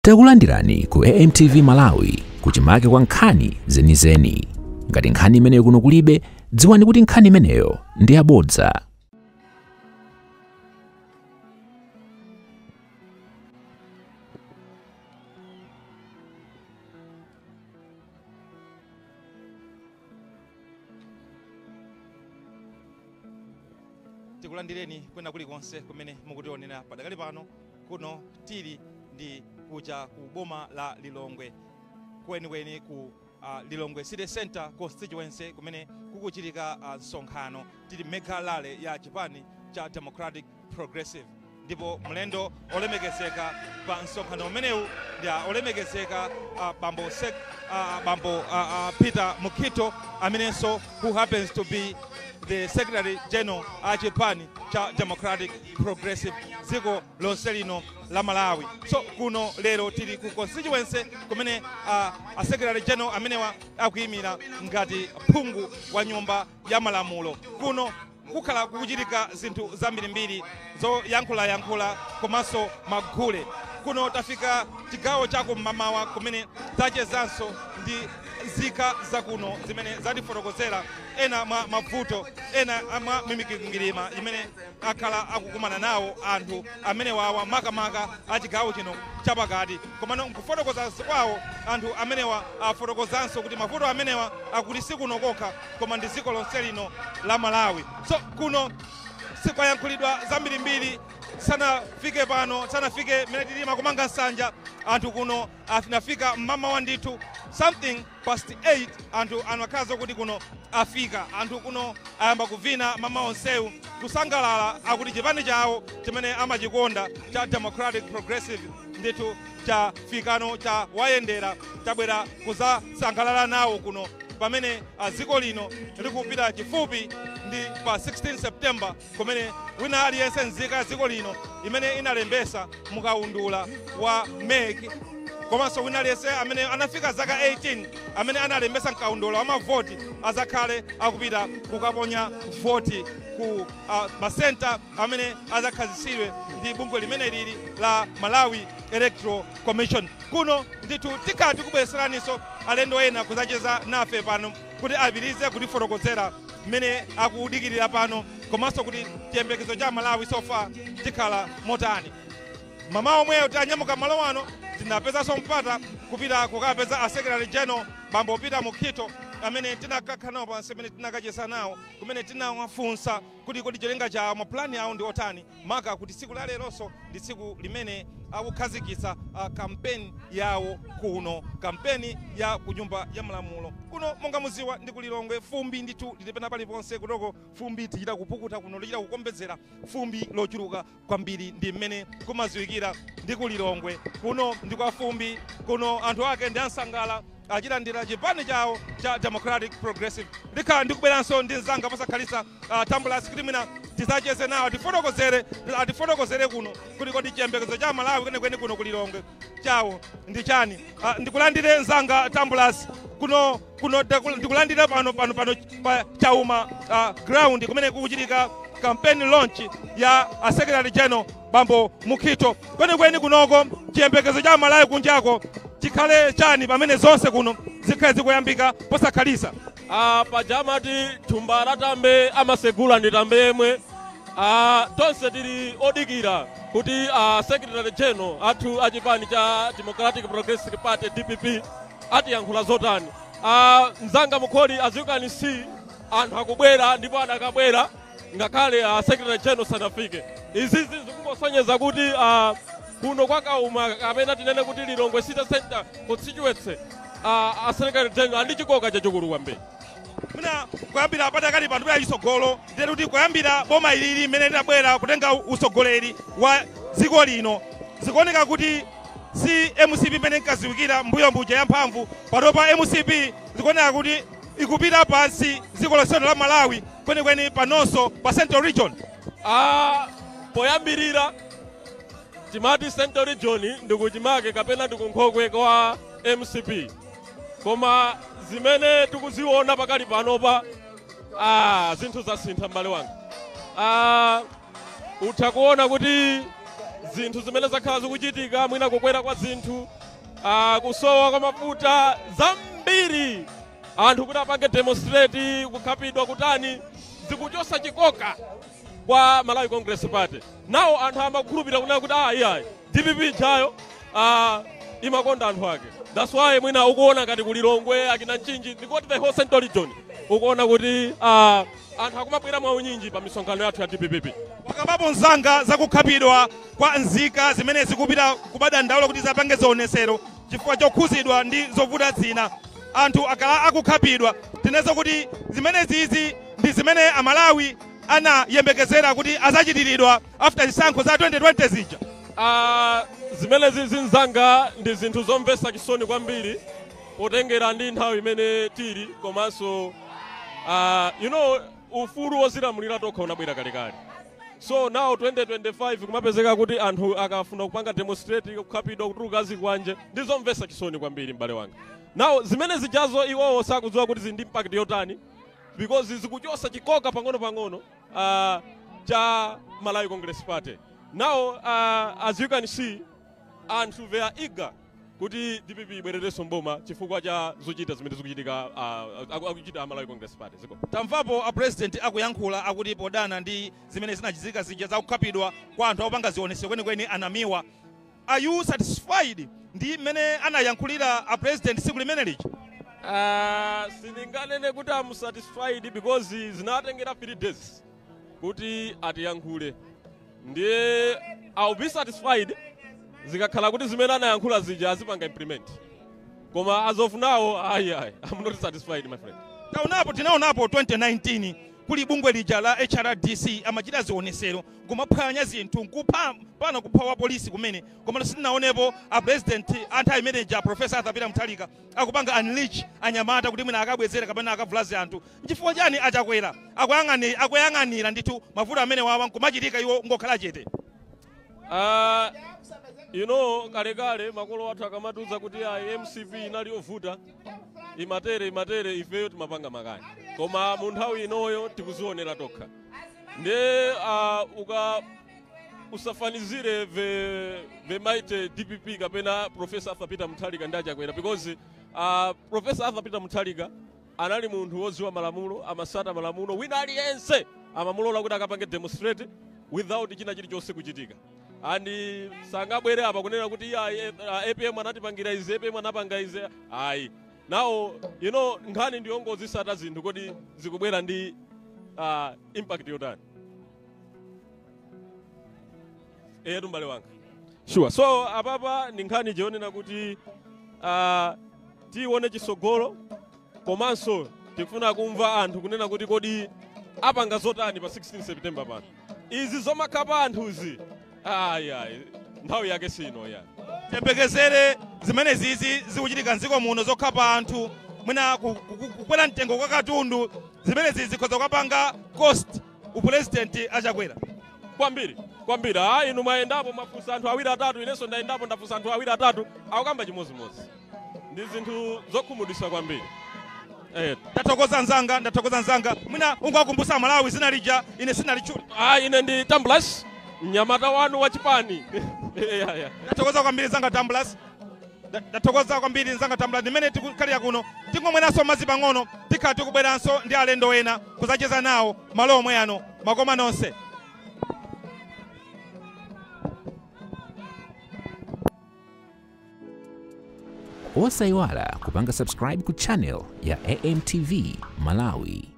Takulandirani ku AMTV Malawi kuchimake kwa nkhani zenizeni. Ngati nkhani imeneyo kuno kulibe, dziwani kuti nkhani imeneyo ndi yabodza. Tikulandireni kwena kulikonse kumene mukutionera padakali pano kuno tili ndi kucha ku boma la Lilongwe kwenikweni ku Lilongwe City Center constituency kumene kukuchitika nsonkhano tili Megalale ya chipani cha Democratic Progressive, ndipo mlendo olemekezeka pa nsonkhano umenewu ndi olemekezeka bambo Peter Mukito amenenso who happens to be the Secretary General achipani cha Democratic Progressive ziko lonse lino la Malawi. So kuno lero tili ku constituency kumene a Secretary General amenewa akuyimira ngati phungu wa nyumba ya malamulo. Kuno kukhala kukuchitika zinthu zambirimbiri zo yankhula komanso magule. Kuno tafika chigawo chako mmamawa kumene tachezanso ndi zika zakuno zimene zatifotokozera ena mwa mavuto ena mwa mimikingirima imene akhala akukumana nawo anthu amene wawa makamaka achigawo chino chapakati. Komano nkufotokoza kwawo anthu amenewa afotokozanso kuti mavuto amenewa akuti sikuno kokha koma ndi ziko lonse lino la Malawi. So kuno sikwayankhulidwa zambirimbiri sanafike pano, sanafike mene tilima kumanga nsanja anthu kuno afinafika mmama wa ndithu something past 8 anthu anakazo kuti kuno afika anthu kuno ayamba kuvina mama onsewu kusangalala akuti chipani chawo chimene amachikonda cha Democratic Progressive ndithu cha fikano cha wayendera tabwera kuzasangalala nawo kuno pamene aziko lino likupita chifupi ndi pa 16 September kumene wina aliyense nzika ziko lino imene inalembesa mukaundula wa MEC komanso wina aliyense amene anafika zaka 18 amene analembesa mkaundula wa mavoti azakhale akupita kukaponya voti ku masenta amene azakhazisirwe ndi bungwe limene lili la Malawi Electoral Commission. Kuno ndithu tikati kubweseraniso alendo ena kuzacheza nafe pano kuti apirize kutifotokozera mmene akudikirira pano komanso kuti chiyembekezo cha Malawi sofa chikhala motani. Mama omweyo tanyamuka malo wano tinapezanso mpata kupita kukapeza a Secretary General bambo Peter Mukito amene tinakakhala nawo pansi amene tinakacheza nawo kumene tinawafunsa kuti cholinga chawo maplani awo ndi otani maka kuti siku la leronso ndi siku limene akukhazikitsa kampeni yawo kuno, kampeni ya kunyumba ya malamulo kuno. Monga muziwa ndi ku Lilongwe fumbi ndithu litipena paliponse kutoko fumbi tichita kupukuta kuno lichita kukombezera fumbi lochuluka kwambiri ndi mmene kumaziwikira ndi ku Lilongwe kuno ndi kwa fumbi kuno anthu ake ndi ansangala achilandira chipani chawo cha Democratic Progressive. Ndikhala ndikubweranso ndi nzanga posakhalisa Tambulasi Criminal tizacheze nawo atifotokozere kuno kuti kodi chiyembekezo cha Malawi kwenikweni kuno ku Lilongwe chawo ndi chani. Ndikulandire nzanga Tambulasi kuno ndikulandire pano pa Chauma ground kumene kukuchitika campaign launch ya a Secretary General bambo Mukito. Kwenikweni kunoko chiyembekezo cha Malawi kunjako chikhale chani pamene zonse kuno zikhale zikuyambika posakhalisa pajamati thumbala tambe amasegula ndi tambe yemwe tonse tili odikira kuti Secretary General athu achipani cha Democratic Progressive Party DPP atiyankhula zotani. Mzanga mukholi azikani si anthu akubwera ndipo adakabwera ngakhale Secretary General sanafike. Izi zikungosonyeza kuti kuno kwa Kauma kapena tinene kuti Lilongwe City Center constituency a Secretary General ndi chikoka chachikulu kwambiri. Muna kuyambira patakati panthu pa isogolo ndithu kuti kuyambira boma ilili imene linabwera kutenga usogoleri wa ziko lino zikuoneka kuti si MCP imene inkaziwikira mbuyo mbuja ya mphamvu patopa MCP zikuoneka kuti ikupita pansi ziko lonse la Malawi kwenikweni panonso pa Central Region. Poyambirira timati Central Region ndikuchimake kapena ndikunkhokwe kwa MCP koma zimene tikuziona pakali panopa zinthu zasintha mbale wanga. Utakuona kuti zinthu zimene zakhala zikuchitika, mwina kukwera kwa zinthu, kusowa kwa mafuta, zambiri anthu kuti apange demonstrate, kukhapidwa kutani, zikuchosa chikoka kwa Malawi Congress Party. Nawo anthu amakhulupirira kunena kuti iyayi DPP chayo imakonda anthu ake. That's why mwina ukuona ngati kulilongwe akina Nchinji ndikuti the whole Central Region ukuona kuti anthu akumabwera mwa unyinji pa misonkhano yathu ya DPP. Wakabapo nzanga zakukhapidwa kwa nzika zimene zikupita kubada ndaulo kuti zapange zionesero chifukwa chokhuzidwa ndi zovuta zina. Anthu akala akukhapidwa tineza kuti zimene zizi ndi zimene Amalawi anayembekezera kuti azachitiridwa after zisankho za 2020 zija. Zimene zizi nzanga ndi zinthu zomvetsa chisoni kwambiri potengera ndi nthawi imene tili, komanso ufulu wozilamulira tokha unabwera kalekale. So now 2025 kumapezeka kuti anthu akafuna kupanga demonstrate kukhapidwa kutuluka zikwanje ndi zomvetsa chisoni kwambiri m'bale wanga. Now zimene zijazo iwowo sakudziwa kuti zindi impact yotani because zikuchosa chikoka pang'ono cha Malawi Congress Party. Now as you can see, anthu they are eager kuti DPP ibwererenso mboma chifukwa cha zochita zimene zikuchitika akuchita Malawi Congress Party. Tamvapo a president akuyankhula akuti podana ndi zimene zinachitika zija zakukhapidwa kwa anthu akupanga zionesero kwenikweni anamiwa. Are you satisfied ndi mmene anayankhulira a president siku limene lija? Sindinganene kuti I'm satisfied because zinatengera 3 days kuti atiyankhule. Ndiye I'll be satisfied zikakhala kuti zimene anayankhula zija azipanga implement. Koma as of now, I'm not satisfied, my friend. Tinaonapo 2019 kuli bungwe lija la HRDC amachita zionesero kumaphwanya zinthu kupana kuphawa polisi kumene, koma sinaonepo a president anti manager Professor Arthur Peter Mutharika akupanga unleash anyamata kuti mwina akabwezera kapena akavulaze anthu. Nchifukwa chani achakwera akuyang'anira ndithu mavuto amene wawa nkumachitika iwo ngokhala chete? Kalekale makolo athu akamatuza kuti MCP inali yovuta imatere ifeyo timapanga makani. Koma mu nthawi inoyo tikuzionera tokha. Nde usafanizire ve maite DPP kapena Professor Arthur Peter Mutharika ndachakwera because Professor Arthur Peter Mutharika anali munthu woziwa malamulo, amasata malamulo, wina aliyense amamulola kuti akapange demonstrate without china chilichonse kuchitika. Andi sangabwere apa kunena kuti APM anatipangira izi, APM anapanga izi. Now, nkhani ndiyongozisata zinthu kodi zikubwera ndi impact yotani. Mbale wanga. Sure. So apapa ni nkhani jonena kuti tione chisogolo komanso tikufuna kumva anthu kunena kuti kodi apanga zotani pa 16 September pano. Izi zomakhapa anthuzi. Nthawi yake sino ya. Tembekezere zimene zizi zikuchitika nziko muno zokhapa anthu mwina kukwera mtengo kwa katundu zimene zizi zikhoza kupanga cost upresident achakwera. Kwambiri. Inu mwayendapo mafusa anthu awiri atatu, inenso ndayendapo ndafusa anthu awiri atatu akukamba chimozimozi. Ndi zinthu zokhumudwitsa kwambiri. Ndathokoza nzanga. Mwina ungakumbutsa Malawi zina lija ine sinalichula. Ine ndi Tamblas, mnyamata wanu wa chipani. Ndathokoza kwambiri nzanga Tamblas. Ndathokoza kwambiri nzanga Tamblas. Nimene tikukhalira kuno tingomweranso madzi pang'ono tikhala tikubweranso ndi alendo ena kuzacheza nawo malo omwe ano makoma nonse. Osayiwala kupanga subscribe ku channel ya AMTV Malawi.